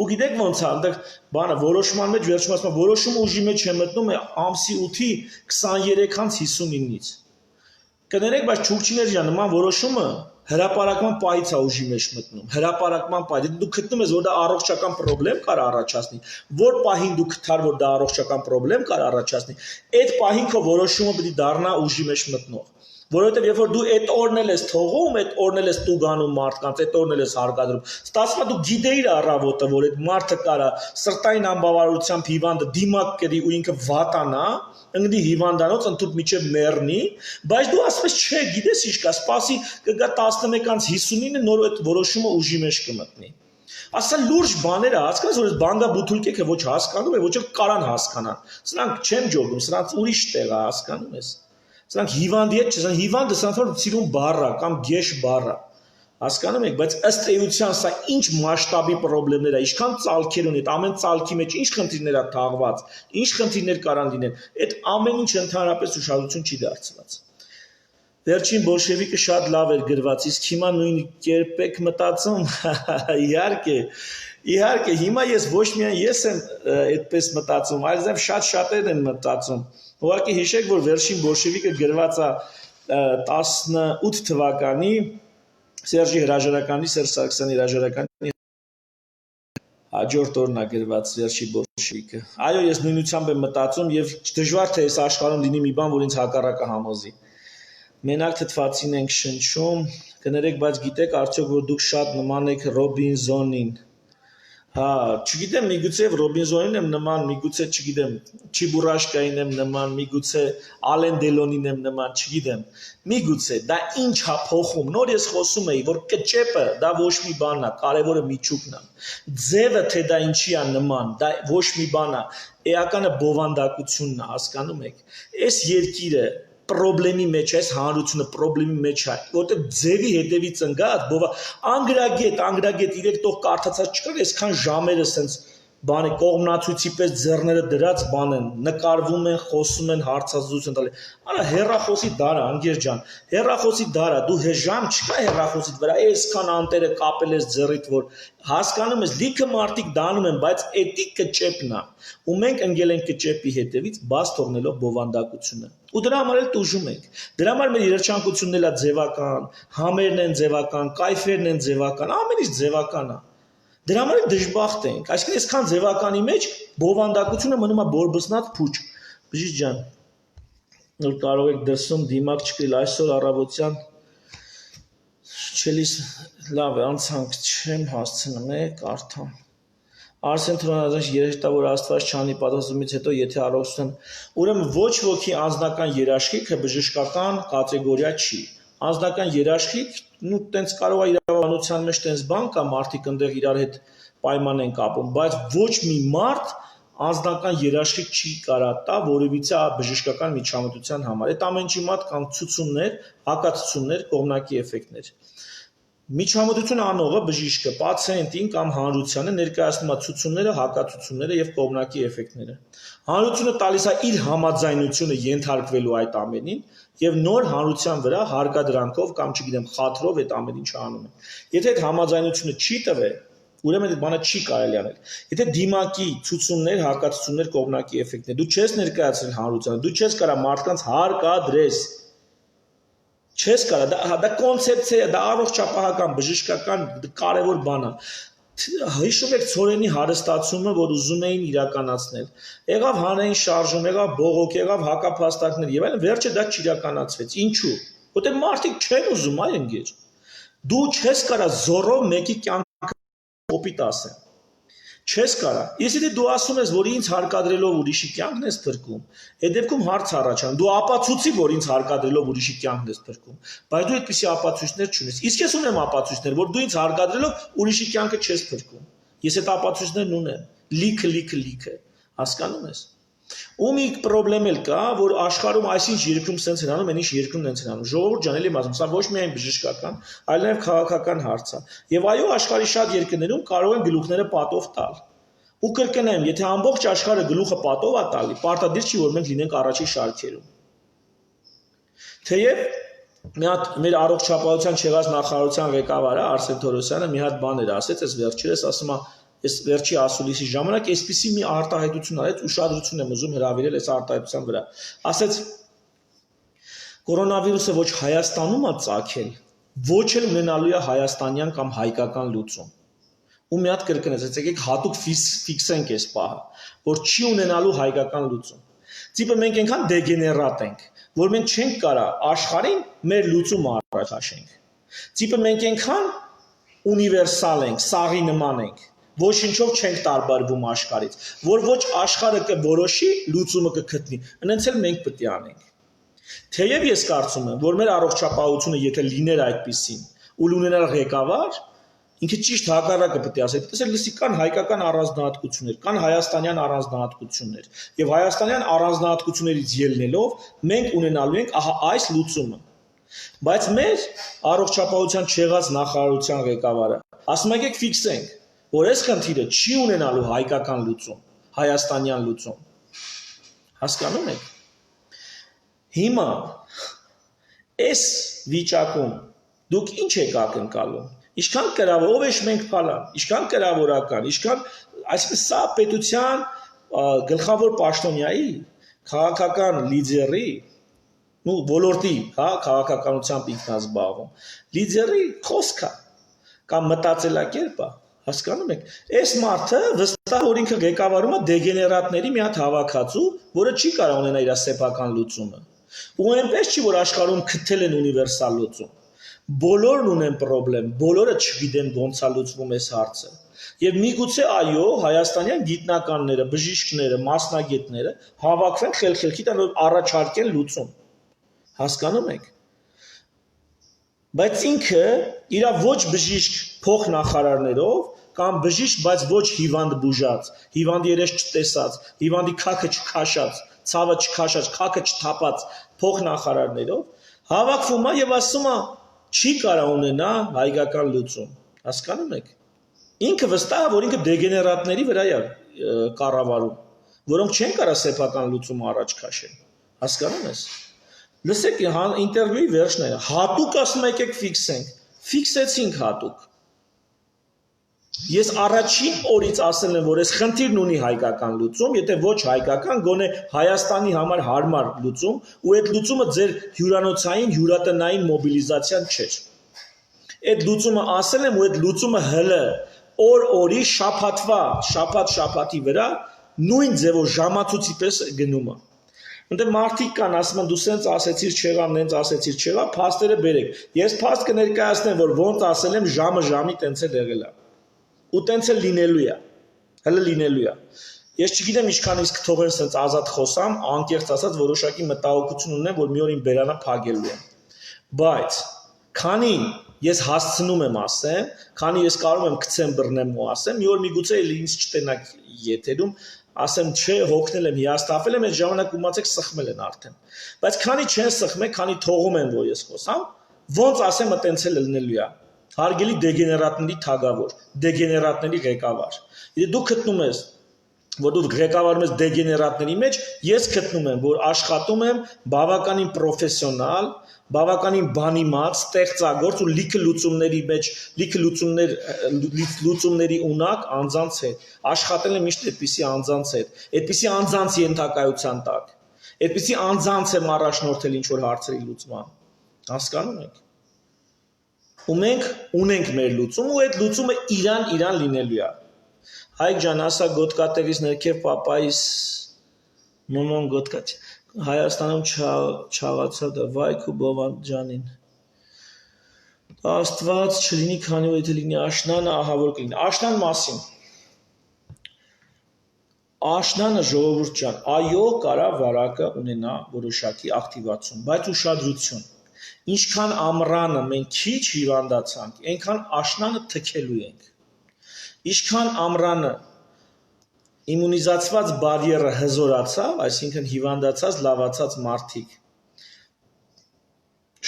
Ու գիտեք ոնց է, այնտեղ բանը որոշման մեջ վերջում ասում են, որոշումը ուժի մեջ է մտնում է ամսի 8-ի 23-ից 59-ից։ Կներեք, բայց չուրչիներ ջան, նման որոշումը հրապարակման պահից է ուժի մեջ մտնում, հրապարակման պահից։ Դու գտնում ես, որ դա առողջական խնդրեմ կար առաջացնի, որ պահին դու գտար, որ դա առողջական խնդրեմ կար առաջացնի, այդ պահին քո որոշումը պետք է դառնա ուժի մեջ մտնող։ Որովհետև երբ որ դու այդ օրն ես թողում, այդ օրն ես տուգանում մարդկանց, այդ օրն ես հարկադրում, ստացվում է դու գիտեիր առավոտը, որ այդ մարդը կարա սրտային անբավարարությամբ հիվանդը դիմակ կրի ու ինքը վատանա, ընկնի հիվանդանոց ընդհանուր միջև մեռնի, բայց դու ասում ես, չէ, գիտես ինչ կա, սպասի կգա 11-ից 59-ը նոր այդ որոշումը ուժի մեջ կմտնի։ Ասա լուրջ բաներ է, հասկանաս, որ բանգա բութուլկեքը ոչ հասկանում է, ոչ էլ կարան հասկանան։ Սրանք չեն ջոգում, սրանք ուրիշ տեղ է, հասկանում ես։ Սրանք հիվանդի հետ չէ, հիվանդը սրանք որ ծիրուն բառա կամ գեշ բառա։ Հասկանում եք, բայց ըստ էության սա ինչ մասշտաբի խնդիրներ է, ինչքան ծալքեր ունի, այդ ամեն ծալքի մեջ ինչ խնդիրներ է թաղված, ինչ խնդիրներ կարան լինեն, այդ ամեն ինչ ընդհանրապես ուշադրություն չի դարձված։ Վերջին բոլշևիկը շատ լավ էր գրված, իսկ հիմա նույն կերպ եք մտածում, իհարկե, հիմա ես ոչ միայն ես եմ այդպես մտածում, այլև շատ-շատերն են մտածում։ Ուղղակի հիշեք, որ վերջին բոլշևիկը գրված է 18 թվականի Սերժի հրաժարականի, Սերժ Սարգսյանի հրաժարականի հաջորդ օրն է գրված վերջի բոլշևիկը։ Այո, ես նույնությամբ եմ մտածում եւ դժվար թե այս աշխարհում լինի մի բան, որ ինձ հակառակը համոզի։ Մենակ թթվածին ենք շնչում, կներեք, բայց գիտեք արդյոք, որ դուք շատ նման եք Ռոբինզոնին։ Հա, չգիտեմ, միգուցե Ռոբինզոնին եմ նման, միգուցե չգիտեմ, Չիբուրաշկային եմ նման, միգուցե Ալեն Դելոնին եմ նման, չգիտեմ։ Միգուցե, դա ինչ է փոխում։ Նոր ես խոսում էի, որ կճեպը դա ոչ մի բան է, կարևորը միջուկն է։ Ձևը թե դա ինչի է նման, դա ոչ մի բան է, էականը բովանդակությունն է, հասկանում եք։ Այս երկիրը պրոբլեմի մեջ է, հանրությունը պրոբլեմի մեջ է, որտեղ ձևի հետևից ընկած, անգրագետ, իրեք տող կարդացած չկար, այսքան ժամերը սենց բանի կողմնացույցի պես ձեռները դրած բան են, նկարվում են, խոսում են, հարցազրույց են տալի։ Արա հեռախոսի դարա, անգեր ջան, հեռախոսի դարա, դու ժամ չկա հեռախոսիդ վրա, այսքան անտերը կապել ես ձեռիդ, որ հասկանում ես, լիքը մարդիկ դանում են, բայց էդի կճեպն է, ու մենք ընկել ենք կճեպի հետևից, բաց թողնելով բովանդակությունը։ Ու դրա համար էլ տուժում ենք։ Դրա համար մեր երջանկությունն էլ է ձևական, համերն են ձևական, կայֆերն են ձևական, ամեն ինչ ձևական է։ Դրա համար դժբախտ ենք, այսինքն այսքան ձևականի մեջ բովանդակությունը մնում է բորբսնած փուչ։ Բժիշկ ջան, որ կարող եք դրսում դիմակ չկրել այսօր առավոտյան չելիս լավ է, անցանք չեմ հասցնում կարդամ։ Արսեն Թուրանազանց երեշտավոր Աստված չանի պատասխանումից հետո եթե առողջության, ուրեմն ոչ ոքի անձնական երաշխիքը բժշկական կատեգորիա չի։ Անձնական երաշխիք, տենց կարող է իրավաբանության մեջ տենց բան կա, մարդիկ ընդեղ իրար հետ պայման են կապում, բայց ոչ մի մարդ անձնական երաշխիք չի կարա տա որևիցե բժշկական միջամտության համար։ Այդ ամեն ինչի մոտ կան ցուցումներ, հակացություններ, կողմնակի էֆեկտներ։ Միջամտություն անողը բժիշկը պացիենտին կամ հանրությանը ներկայացնում է ցուցումները, հակացությունները եւ կողմնակի էֆեկտները։ Հանրությունը տալիս է իր համաձայնությունը ենթարկվելու այդ ամենին եւ նոր հանրության վրա հարկադրանքով կամ չգիտեմ խաթրով այդ ամեն ինչը անում է։ Եթե այդ համաձայնությունը չի տվել, ուրեմն այդ բանը չի կարելի անել։ Եթե դիմակի ցուցումներ, հակացություններ, կողմնակի էֆեկտներ, դու չես ներկայացրել հանրությանը, դու չես կարա մարդկանց հարկադրես չես կարա, դա կոնցեպցիա է, դա առողջապահական, բժշկական կարևոր բան է։ Հիշում եք ցորենի հարստացումը, որ ուզում էին իրականացնել։ Եղավ հանրային շարժում, եղավ բողոք, եղավ հակափաստարկներ եւ այլն, վերջը դա չիրականացվեց։ Ինչու՞։ Որտեղ մարդիկ չեն ուզում այ ընկեր։ Դու չես կարա զորով մեկի կյանքը կոպիտ ասեն։ Չես կարա։ Եթե դու ասում ես, որ ինձ հարկադրելով ուրիշի կյանքն ես փրկում, այդ դեպքում հարց առաջանում։ Դու ապացուցի, որ ինձ հարկադրելով ուրիշի կյանքն ես փրկում, բայց դու այդպիսի ապացույցներ չունես։ Իսկ ես ունեմ ապացույցներ, որ դու ինձ հարկադրելով ուրիշի կյանքը չես փրկում։ Ես այդ ապացույցներն ունեմ։ Լիքը, հասկանում ես։ Ու մի խնդրեմ էլ կա, որ աշխարհում այսինչ երկրում sense են անում, այնինչ երկրում sense են անում։ Ժողովուրդ ջան, էլի ասում, սա ոչ միայն բժշկական, այլ նաև քաղաքական հարց է։ Եվ այո, աշխարհի շատ երկրներում կարող են գլուխները պատով տալ։ Ու կրկնեմ, եթե ամբողջ աշխարհը գլուխը պատով է տալի, պարտադիր չի, որ մենք լինենք առաջի շարքերում։ Թեև մի հատ մեր առողջապահության չեղած նախարարության ղեկավարը Արսեն Թորոսյանը մի հատ բան էր ասեց, այս վերջերս ասում է, այս վերջի ասուլիսի ժամանակ այսպիսի մի արտահայտություն արեց, ուշադրություն եմ ուզում հրավիրել այս արտահայտության վրա։ Ասեց կորոնավիրուսը ոչ Հայաստանում է ծագել, ոչ էլ ունենալու է հայաստանյան կամ հայկական լուծում։ Ու մի հատ կրկնեց, եկեք հատուկ ֆիքսենք այս պահը, որ չի ունենալու հայկական լուծում։ Տիպը մենք այնքան դեգեներատ ենք, որ մենք չենք կարա աշխարհին մեր լուծումը առաջ հաշենք։ Տիպը մենք այնքան ունիվերսալ ենք, սաղի նման ենք, ոչինչով չենք տարբերվում աշխարհից, որ ոչ աշխարհը կորոշի, լուծումը կգտնի, այնց էլ մենք պետք է անենք։ Թեև ես կարծում եմ, որ մեր առողջապահությունը եթե լիներ այդպիսին, ու ունենար ղեկավար, ինքը ճիշտ հակառակը պետք է ասել, տեսեք լսի կան հայկական առանձնահատկություններ, կան հայաստանյան առանձնահատկություններ, եւ հայաստանյան առանձնահատկություններից ելնելով մենք ունենալու ենք ահա այս լուծումը։ Բայց մեր առողջապահության չեղած նախարարության ղեկավարը ասում եկեք ֆիքսենք, որ այս խնդիրը չի ունենալու հայկական լուծում, հայաստանյան լուծում։ Հասկանում եք։ Հիմա այս վիճակում դուք ինչ եք ակնկալում։ Ինչքան կրավոր, ով է մենք փալան, ինչքան կրավորական, ինչքան այսպես սա պետության գլխավոր պաշտոնյայի, քաղաքական լիդերի, ու ոլորտի, հա, քաղաքականությամբ ինքնազբաղվում, լիդերի խոսքը կամ մտածելակերպը, հասկանում եք, այս մարդը վստահ որ ինքը ղեկավարում է դեգեներատների մի հատ հավաքածու, որը չի կարող ունենալ իր սեփական լուծումը։ Ու այնպես չի, որ աշխարհում քթել են ունիվերսալ լուծում։ Բոլորն ունեն խնդրեմ, բոլորը չգիտեն ոնց է լուծվում այս հարցը։ Եվ միգուցե այո, հայաստանյան գիտնականները, բժիշկները, մասնագետները հավաքվեն խելքի տան որ առաջարկեն լուծում։ Հասկանում եք։ Բայց ինքը իր ոչ բժիշկ փոխնախարարներով կամ բժիշկ, բայց ոչ հիվանդ բուժած, հիվանդի երես չտեսած, հիվանդի քաքը չքաշած, ցավը չքաշած, քաքը չթափած փոխնախարարներով հավաքվում է եւ ասում է չի կարա ունենա հայկական լուծում, հասկանում եք։ Ինքը վստահ է, որ ինքը դեգեներատների վրա է կառավարում, որոնք չեն կարա սեփական լուծում առաջ քաշեն, հասկանում ես։ Լսեք, ինտերվյուի վերջն է, հատուկ ասում եկեք ֆիքսենք, ֆիքսեցինք հատուկ։ Ես առաջին օրից ասել եմ, որ այս խնդիրն ունի հայկական լուծում, եթե ոչ հայկական, գոնե Հայաստանի համար հարմար լուծում, ու այդ լուծումը ձեր հյուրանոցային, հյուրատնային մոբիլիզացիան չէր։ Այդ լուծումը ասել եմ, ու այդ լուծումը հլը օր-օրի շաբաթի վրա նույն ձևով ժամացույցի պես գնում է։ Այնտեղ մարդիկ կան, ասում են դու սենց ասեցիր չեղավ, նենց ասեցիր չեղավ, փաստերը բերեք։ Ես փաստ կներկայացնեմ, որ ոնց ասել եմ, ժամը ժամի տենց էլ եղել է։ Ու տենց էլ լինելու է։ Հələ լինելու է։ Ես չգիտեմ ինչքան իսկ թողեն սենց ազատ խոսամ, անկեղծ ասած որոշակի մտահոգություն ունեմ, որ մի օր իմ բերանը փակելու եմ։ Բայց քանի ես հասցնում եմ ասեմ, քանի ես կարող եմ գցեմ բռնեմ ու ասեմ, մի օր միգուցե էլ ինձ չտենակ եթերում, ասեմ չէ հոգնել եմ հիասթափել եմ, այդ ժամանակ իմացեք սխմել են արդեն։ Բայց քանի չեն սխմել, քանի թողում են որ ես խոսամ, ոնց ասեմ այտենց էլ լինելու է։ Հարգելի դեգեներատների թագավոր, դեգեներատների ղեկավար։ Եթե դու գտնում ես որ դու ղեկավարում ես դեգեներատների մեջ, ես գտնում եմ, որ աշխատում եմ բավականին պրոֆեսիոնալ, բավականին բանիմաց, ստեղծագործ ու լիքը լուծումների մեջ, լիքը լուծումների ունակ անձանց հետ։ Աշխատել եմ միշտ այդպիսի անձանց հետ, այդպիսի անձանց ենթակայության տակ, այդպիսի անձանց եմ առաջնորդել ինչ որ հարցերի լուծման։ Հասկանում եք։ Ու մենք ունենք մեր լուծումը, ու այդ լուծումը իրան լինելու է։ Հայկ ջան, ասա գոտկատերից ներքև պապայիս մոմոն գոտկաչ Հայաստանում չաղացա դա վայք ու բովան ջանին Աստված չլինի քանի որ եթե լինի աշնանը ահա որ կլինի աշնան մասին աշնանը ժողովուրդ ջան այո կարա վարակը ունենա որոշակի ակտիվացում բայց ուշադրություն ինչքան ամռանը մենք քիչ հիվանդացանք այնքան աշնանը թքելու ենք Ինչքան ամռանը իմունիզացված բարիերը հզորացավ, այսինքն հիվանդացած, լավացած մարդիկ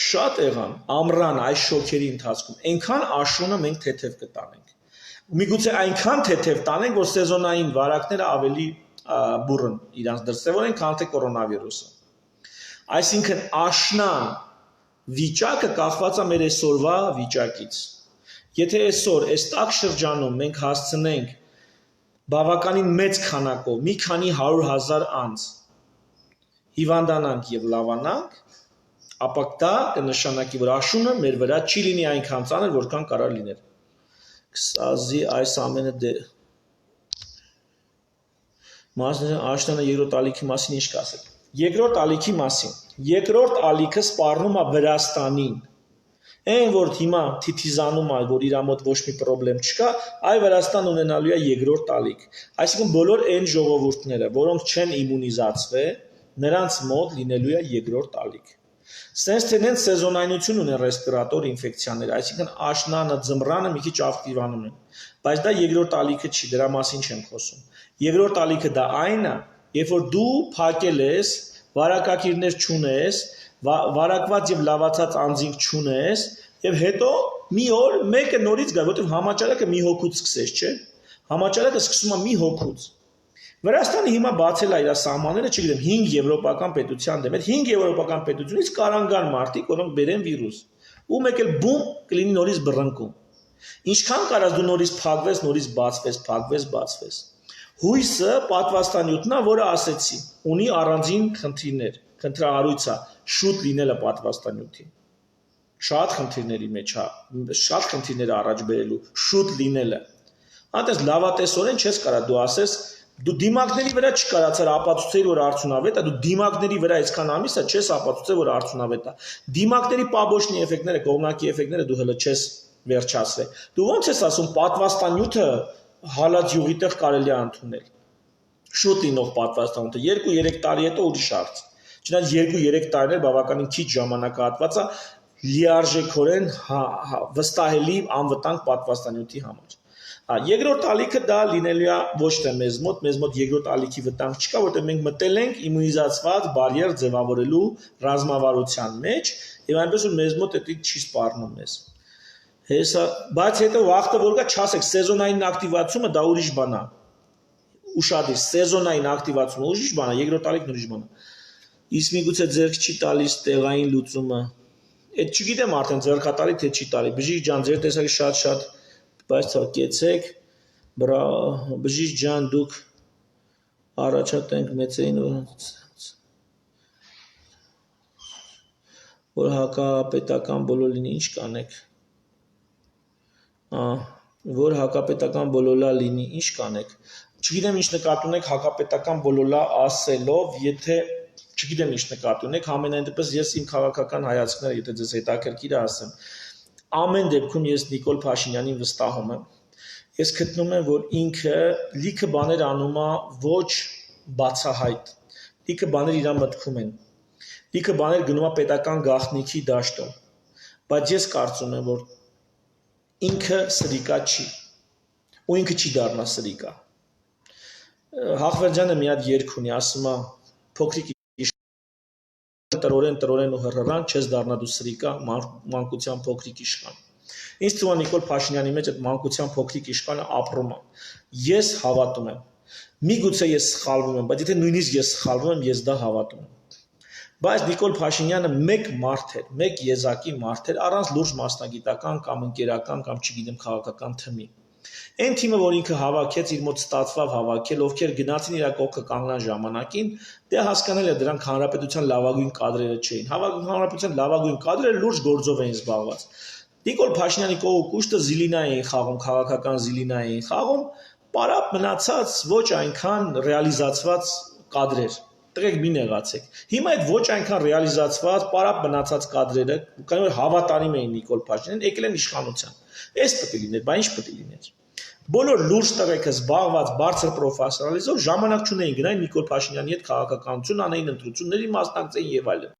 շատ եղան ամռան այս շոկերի ընթացքում, այնքան աշունը մենք թեթև կտանենք։ Միգուցե այնքան թեթև տանենք, որ սեզոնային վարակները ավելի բուրըն իրանց դրսևորեն, քան թե կորոնավիրուսը։ Այսինքն աշնան վիճակը կախված է մեր այսօրվա վիճակից։ Եթե այսօր այս տակ շրջանում մենք հասցնենք բավականին մեծ քանակով մի քանի 100,000 անձ հիվանդանանք եւ լավանանք, ապա դա կնշանակի, որ աշունը մեր վրա չի լինի այնքան ծանր, որքան կարող լիներ։ Կսազի այս ամենը Մասնեն աշնանը երկրորդ ալիքի մասին ինչ կասեք։ Երկրորդ ալիքի մասին։ Երկրորդ ալիքը սպառնում է Վրաստանին։ Այն որ հիմա թիթիզանում է, որ իր մոտ ոչ մի խնդրեմ չկա, այ Վրաստան ունենալու է երկրորդ ալիք։ Այսինքն բոլոր այն ժողովուրդները, որոնք չեն իմունիզացվել, նրանց մոտ լինելու է երկրորդ ալիք։ Սենց թե նենց սեզոնայնություն ունեն ռեսպիրատոր ինֆեկցիաները, այսինքն աշնանը, ձմռանը մի քիչ ակտիվանում են։ Բայց դա երկրորդ ալիքը չի, դրա մասին չեմ խոսում։ Երկրորդ ալիքը դա այն է, երբ որ դու փակել ես, վարակակիրներ չունես, վարակված եւ լավացած անձինք չունես եւ հետո մի օր մեկը նորից գա, որովհետեւ համաճարակը մի հոգուց սկսես, չէ՞։ Համաճարակը սկսում է մի հոգուց։ Վրաստանը հիմա բացել է իր սահմանները, չգիտեմ, 5 եվրոպական պետության դեմ։ Այդ 5 եվրոպական պետությունից կարան գան մարդիկ, որոնք բերեն վիրուս։ Ու մեկ էլ բում կլինի նորից բռնկում։ Ինչքան կարած դու նորից փակվես, նորից բացվես։ Հույսը պատվաստանյութն է, որը ասեցի, ունի առանձին խնդիրներ, խնդրահարույց է, շուտ լինելը պատվաստանյութի։ Շատ խնդիրների մեջ է, շատ խնդիրներ առաջ բերելու, շուտ լինելը։ Անտես լավատեսորեն չես կարա դու ասես, դու դիմակների վրա չկարացար ապացուցել, որ արդյունավետ է, դու դիմակների վրա այսքան ամիս է չես ապացուցել, որ արդյունավետ է։ Դիմակների պաբոշնի էֆեկտները, կողմնակի էֆեկտները դու հələ չես վերջացրել։ Դու ո՞նց ես ասում պատվաստանյութը հալած յուղի տեղ կարելի է ընդունել։ Շուտ լինող պատվաստանյութը 2-3 տարի հետո ուրիշ հարց։ Չնայած 2-3 տարիներ բավականին քիչ ժամանակահատված է լիարժեքորեն վստահելի անվտանգ պատվաստանյութի համար։ Երկրորդ ալիքը դա լինելու է ոչ թե մեզ մոտ երկրորդ ալիքի վտանգ չկա, որտեղ մենք մտել ենք իմունիզացված բարիեր ձևավորելու ռազմավարության մեջ, եւ այնպես որ մեզ մոտ դա չի սպառնում մեզ։ Հեսա, բայց հետո վախտը որ կա, չասեք, սեզոնային ակտիվացումը դա ուրիշ բան է։ Ուշադիր, սեզոնային ակտիվացումը ուրիշ բան է, երկրորդ ալիքն ուրիշ բան է։ Իսկ միգուցե ձեռք չի տալիս տեղային լուծումը։ Այդ չգիտեմ արդեն ձեռքատարի թե չի տալի։ Բժիշկ ջան, ձեր տեսակի շատ բայց ցակեցեք, բժիշկ ջան, դուք առաջատենք մեծերին որ հակապետական բոլոր լինի, ինչ կանեք։ Որ հակապետական բոլոլա լինի, ինչ կանեք։ Չգիտեմ ինչ նկատի ունեք հակապետական բոլոլա ասելով, եթե չգիտեմ ինչ նկատի ունեք, ամենայն դեպս ես իմ քաղաքական հայացքները, եթե ձեզ հետաքրքիր է ասեմ, ամեն դեպքում ես Նիկոլ Փաշինյանին վստահում եմ։ Ես գտնում եմ, որ ինքը լիքը բաներ անում է ոչ բացահայտ։ Լիքը բաներ իր մտքում են։ Լիքը բաներ գնում է պետական գաղտնիքի դաշտում։ Բայց ես կարծում եմ, որ ինքը սրիկա չի։ Ու ինքը չի դառնա սրիկա։ Հախվերջանը մի հատ երգ ունի, ասում է փոքրիկ տրորեն ու հռռան չես դառնա դու սրիկա մանկության փոքրիկ իշխան։ Ինձ թվում է Նիկոլ Փաշինյանի մեջ այդ մանկության փոքրիկ իշխանը ապրում է։ Ես հավատում եմ։ Միգուցե ես սխալվում եմ, բայց եթե նույնիսկ ես սխալվում եմ, ես դա հավատում եմ։ Բայց Նիկոլ Փաշինյանը մեկ մարդ էր, մեկ եզակի մարդ էր, առանց լուրջ մասնագիտական կամ ընկերական կամ չգիտեմ քաղաքական թմի։ Այն թիմը, որ ինքը հավաքեց, իր մոտ ստացվավ հավաքել, ովքեր գնացին իր կողքը կանգնան ժամանակին, դե հասկանալ է դրանք հանրապետության լավագույն կադրերը չէին։ Հանրապետության լավագույն կադրերը լուրջ գործով էին զբաղված։ Նիկոլ Փաշինյանի կողը կուշտը զիլինա էին խաղում, քաղաքական զիլինա էին խաղում, պարապ մնացած ոչ այնքան ռեալիզացված կադրեր։ Տղեկ մի նեղացեք։ Հիմա այդ ոչ այնքան ռեալիզացված, պարապ մնացած կադրերը, քանի որ հավատարիմ էին Նիկոլ Փաշինյանին, եկել են իշխանության։ Էս պետք է լիներ, բա ինչ պետք է լիներ։ Բոլոր լուրջ տղեկը զբաղված բարձր պրոֆեսիոնալիզմով ժամանակ չունեին գնային Նիկոլ Փաշինյանի հետ քաղաքականություն անեին, ընտրությունների մասնակցեին եւ այլն։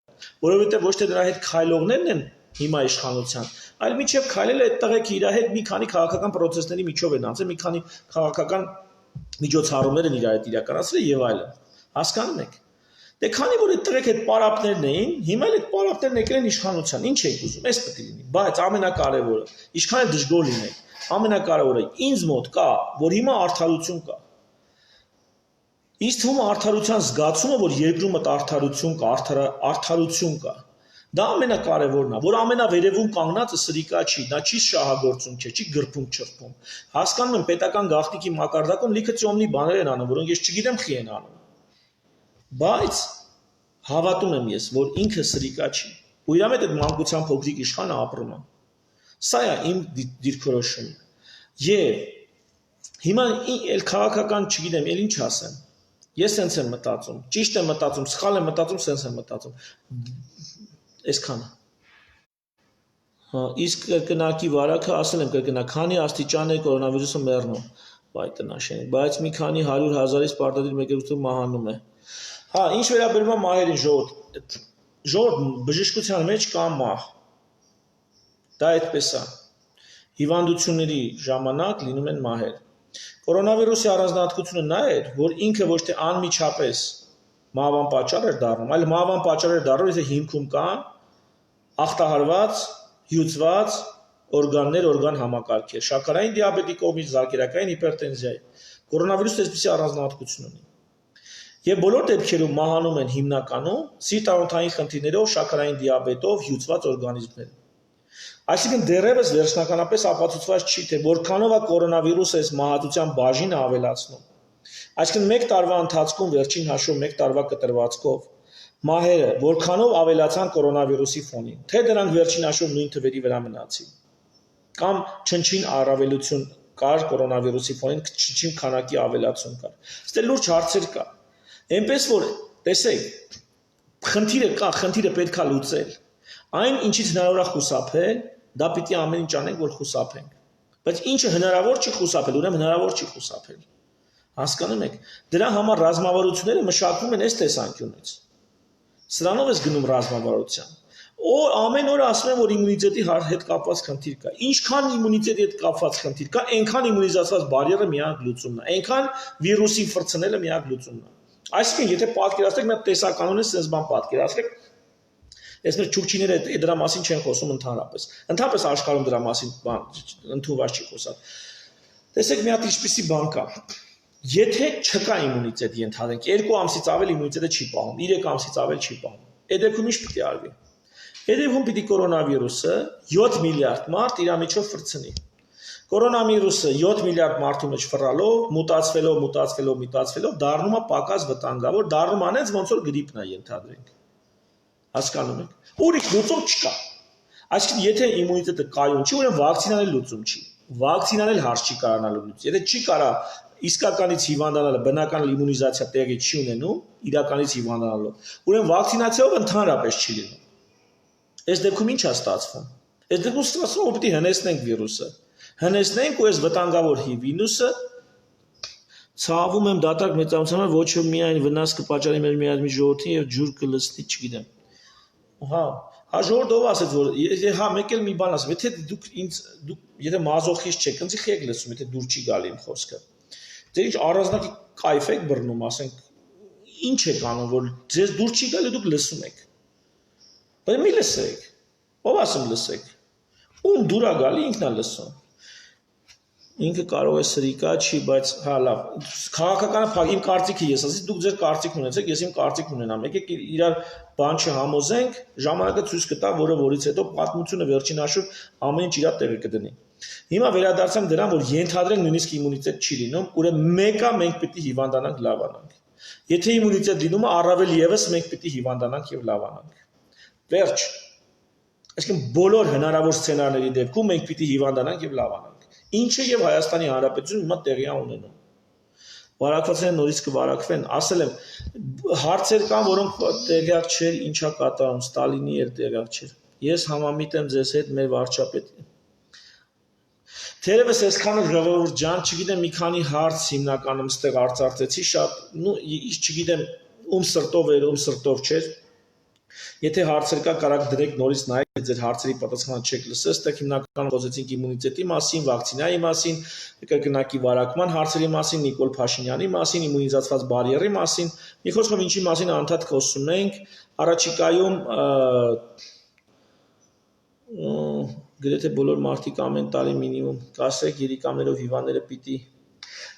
Որովհետեւ ոչ թե դրա հետ քայլողներն են հիմա իշխանության, այլ միջև քայլել այդ տղեկը իր հետ մի քանի քաղաքական պրոցեսների միջով են անցել, մի քանի քաղաքական միջոցառումներ են իր հետ իրականացրել եւ այլն։ Հասկանում եք։ Դե քանի որ այդ տղեկ այդ պարապներն էին, հիմա էլ այդ պարապներն եկել են իշխանության։ Ինչ եք ուզում, էս պետք է լինի։ Բայց ամենակարևորը, ինչքան էլ դժգոհ լինեք, ամենակարևորը ինձ մոտ կա, որ հիմա արդարություն կա։ Ինձ թվում է արդարության զգացումը, որ երկրում արդարություն կա, արդարություն կա։ Դա ամենակարևորն է, որ ամենավերևում կանգնածը սրիկա չի, դա չի շահագործում չէ, չի գրփում չրփում։ Հասկանում եմ, պետական գաղտնիքի մակարդակում լիքը ծոմնի բաներ են անում, որոնք ես չգիտեմ խի են անում։ Բայց հավատում եմ ես, որ ինքը սրիկա չի։ Ու իր հետ այդ մանկության փոքրիկ իշխանը ապրում է։ Սա է իմ դիրքորոշումը։ Եվ հիմա էլ քաղաքական, չգիտեմ, էլ ինչ ասեմ։ Ես սենց եմ մտածում, ճիշտ եմ մտածում, սխալ եմ մտածում, սենց եմ մտածում։ Այսքանը։ Հա, իսկ կրկնակի վարակը ասել եմ կրկնակ, քանի աստիճան է կորոնավիրուսը մեռնում։ Բայ տնաշեն, բայց մի քանի 100,000-ից պարտադիր մեկ մահանում է։ Հա, ինչ վերաբերում է մահերին ժողովուրդ բժշկության մեջ կա մահ։ Դա այդպես է։ Հիվանդությունների ժամանակ լինում են մահեր։ Կորոնավիրուսի առանձնահատկությունը նա էր, որ ինքը ոչ թե անմիջապես մահվան պատճառ էր դառնում, այլ մահվան պատճառ էր դառնում, եթե հիմքում կան ախտահարված, հյուծված օրգաններ, օրգան համակարգեր, շաքարային դիաբետի կողմից, զարկերակային հիպերտենզիայի։ Կորոնավիրուսը այսպիսի առանձնահատկություն ունի։ Եվ բոլոր դեպքերում մահանում են հիմնականում սիրտանոթային խնդիրներով, շաքարային դիաբետով հյուծված օրգանիզմներ։ Այսինքն դեռևս վերջնականապես ապացուցված չի, թե որքանով է կորոնավիրուսը այս մահացության բաժինը ավելացնում։ Այսինքն 1 տարվա ընթացքում վերջին հաշվով 1 տարվա կտրվածքով մահերը որքանով ավելացան կորոնավիրուսի ֆոնին, թե դրանք վերջին հաշվով նույն թվերի վրա մնացին։ Կամ չնչին առավելություն կար կորոնավիրուսի ֆոնին, չնչին քանակի ավելացում կար։ Ստե լուրջ հարցեր կա։ Այնպես որ, տեսեք, խնդիրը կա, խնդիրը պետք է լուծել։ Այն ինչից հնարավոր է խուսափել, դա պիտի ամեն ինչ անենք, որ խուսափենք։ Բայց ինչը հնարավոր չի խուսափել, ուրեմն հնարավոր չի խուսափել։ Հասկանում եք։ Դրա համար ռազմավարությունները մշակվում են այս տեսանկյունից։ Սրանով ես գնում ռազմավարության։ Ամեն օր ասում եմ, որ իմունիտետի հետ կապված խնդիր կա։ Ինչքան իմունիտետի հետ կապված խնդիր կա, այնքան իմունիզացված բարիերը միակ լուծումն է, այնքան վիրուսի ֆրցնելը միակ լուծումն է։ Այսինքն, եթե պատկերացրեք, նա տեսականորեն sense բան պատկերացրեք, այս մեր չուկչիները դրա մասին չեն խոսում ընդհանրապես։ Ընդհանրապես աշխարհում դրա մասին բան ընդունված չի խոսալ։ Տեսեք, մի հատ ինչպիսի բան կա։ Եթե չկա իմունիտետ, ենթադրենք, 2 ամսից ավել իմունիտետը չի պահում, 3 ամսից ավել չի պահում։ Այդ դեպքում ինչ պիտի արվի։ Այդ դեպքում պիտի կորոնավիրուսը 7 միլիարդ մարդ իր միջով ֆրցնի։ Կորոնավիրուսը 7 միլիարդ մարդու մեջ ֆռալով, մուտացվելով դառնում է պակաս վտանգավոր, դառնում անենց ոնց որ գրիպն է ենթադրենք։ Հասկանում եք։ Ուրիշ լուծում չկա։ Այսինքն, եթե իմունիտետը կայուն չի, ուրեմն վակցինան էլ լուծում չի։ Վակցինան էլ հարց չի կարողանալու լուծել։ Եթե չի կարա իսկականից հիվանդանալը, բնական իմունիզացիա տեղի չի ունենում, իրականից հիվանդանալով, ուրեմն վակցինացիայով ընդհանրապես չի լինում։ Այս դեպքում ինչ է ստացվում։ Այս դեպքում ստացվում է, որ պիտի հնեցնենք վիրուսը։ Հնեցնենք ու այս վտանգավոր վիրուսը ցավում եմ դատարկ մեծամասնաբար ոչ միայն վնաս կպատճառի մեր միաժամանակ ժողովրդին եւ ջուր կլստի, չգիտեմ։ Հա ժողովրդով ասեց որ հա մեկ էլ մի բան ասեմ, եթե դուք եթե մազոխիստ չեք, ինձ եք լսում, եթե դուր չի գալի իմ խոսքը։ Ձեր ինչ առանձնակի կայֆ եք բռնում, ասենք, ինչ եք անում, որ ձեզ դուր չի գալի, դուք լսում եք։ Բայց մի լսեք։ Ով ասում լսեք։ Ում դուր է գալի, ինքն է լսում։ Ինքը կարող է սրիկա չի, բայց հա լավ։ Քաղաքականը փակ իմ կարծիքը ես ասեցի, դուք ձեր կարծիք ունեցեք, ես իմ կարծիք ունենամ։ Եկեք իրար բան չհամոզենք, ժամանակը ցույց կտա, որը որից հետո պատմությունը վերջին հաշվով ամեն ինչ իր տեղը կդնի։ Հիմա վերադարձամ դրան, որ ենթադրենք նույնիսկ իմունիտետ չի լինում, ուրեմն մեկը մենք պիտի հիվանդանանք, լավանանք։ Եթե իմունիտետ լինում է, առավել եւս մենք պիտի հիվանդանանք եւ լավանանք։ Վերջ։ Այսինքն բոլոր հնարավոր սցենարների դեպքում մենք պիտի հիվանդանանք եւ լավանանք։ Ինչը եւ Հայաստանի Հանրապետություն հիմա տեղի է ունենում։ Վարակվածները նորից կվարակվեն, ասել եմ, հարցեր կան, որոնք տեղյակ չէր, ինչա կատարում, Ստալինի էր տեղյակ չէր։ Ես համամիտ եմ ձեզ հետ մեր վարչապետի։ Թերևս այսքանը ժողովուրդ ջան, չգիտեմ մի քանի հարց հիմնականում ստեղ արծարծեցի շատ, չգիտեմ ում սրտով էր, ում սրտով չէր։ Եթե հարցեր կա, կարաք դրեք նորից նայեք, ձեր հարցերի պատասխանը չեք լսել, ստեղ հիմնականում խոսեցինք իմունիտետի մասին, վակցինայի մասին, կրկնակի վարակման հարցերի մասին, Նիկոլ Փաշինյանի մասին, իմունիզացված բարիերի մասին, մի խոսքով ինչի մասին անդադ խոսում ենք, առաջիկայում գրեթե բոլոր մարդիկ ամեն տարի մինիմում կասեք երիկամներով հիվանդները պիտի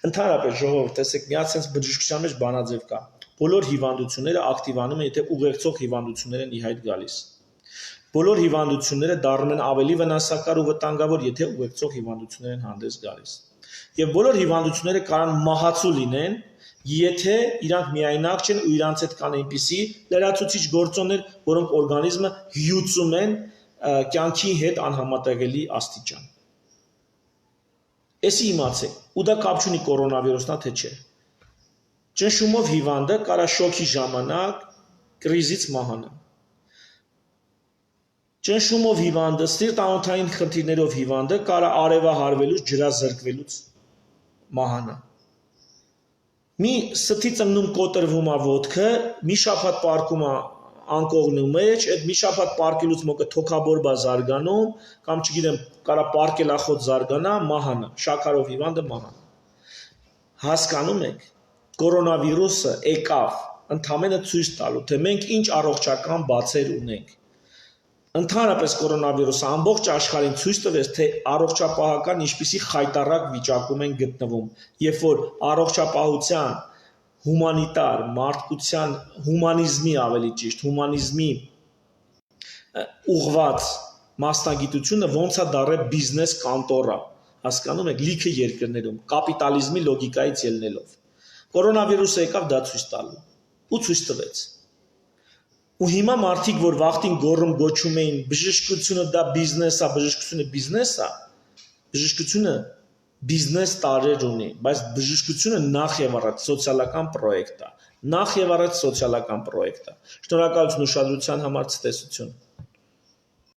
ընդհանրապես ժողովուրդ տեսեք մի հատ sense բժշկության մեջ բանաձև կա բոլոր հիվանդությունները ակտիվանում են եթե ուղեկցող հիվանդություններ են ի հայտ գալիս բոլոր հիվանդությունները դառնում են ավելի վնասակար ու վտանգավոր եթե ուղեկցող հիվանդություններ են հանդես գալիս եւ բոլոր հիվանդությունները կարող մահացու լինեն եթե իրանք միայնակ չեն ու իրանց հետ կան այնպիսի լրացուցիչ գործոններ որոնք օրգանիզմը հյուծում են կյանքի հետ անհամատեղելի աստիճան։ Էսի իմացեք, ու դա կապ չունի կորոնավիրուսնա թե չէ։ Ճնշումով հիվանդը կարա շոկի ժամանակ կրիզից մահանա։ Ճնշումով հիվանդը, սիրտ-անոթային խնդիրներով հիվանդը կարա արևահարվելուց, ջրազրկվելուց մահանա։ Մի ստի ծննում կոտրվում է ոտքը, մի շաբաթ պարկում է անկողնու մեջ, այդ մի շաբաթ պարկելուց մոկը թոքաբորբա զարգանում, կամ չգիտեմ, կարա պարկելախոտ զարգանա, մահանա, շաքարով հիվանդը մահանա։ Հասկանում եք, կորոնավիրուսը եկավ ընդամենը ցույց տալու, թե մենք ինչ առողջական բացեր ունենք։ Ընդհանրապես կորոնավիրուսը ամբողջ աշխարհին ցույց տվեց, թե առողջապահական ինչպիսի խայտառակ վիճակում են գտնվում, երբ որ առողջապահության հումանիտար, մարդկության հումանիզմի ավելի ճիշտ, հումանիզմի ուղղված մասնագիտությունը ոնց է դառել բիզնես կանտորա, հասկանում եք, լիքը երկրներում, կապիտալիզմի լոգիկայից ելնելով։ Կորոնավիրուսը եկավ դա ցույց տալու ու ցույց տվեց։ Ու հիմա մարդիկ, որ վախտին գոռում գոչում էին, բժշկությունը դա բիզնես է, բժշկությունը բիզնես է, բժշկությունը բիզնես տարեր ունի, բայց բժշկությունը նախ եւ առաջ սոցիալական պրոյեկտ է։ Նախ եւ առաջ սոցիալական պրոյեկտ է։ Շնորհակալություն ուշադրության համար, ցտեսություն։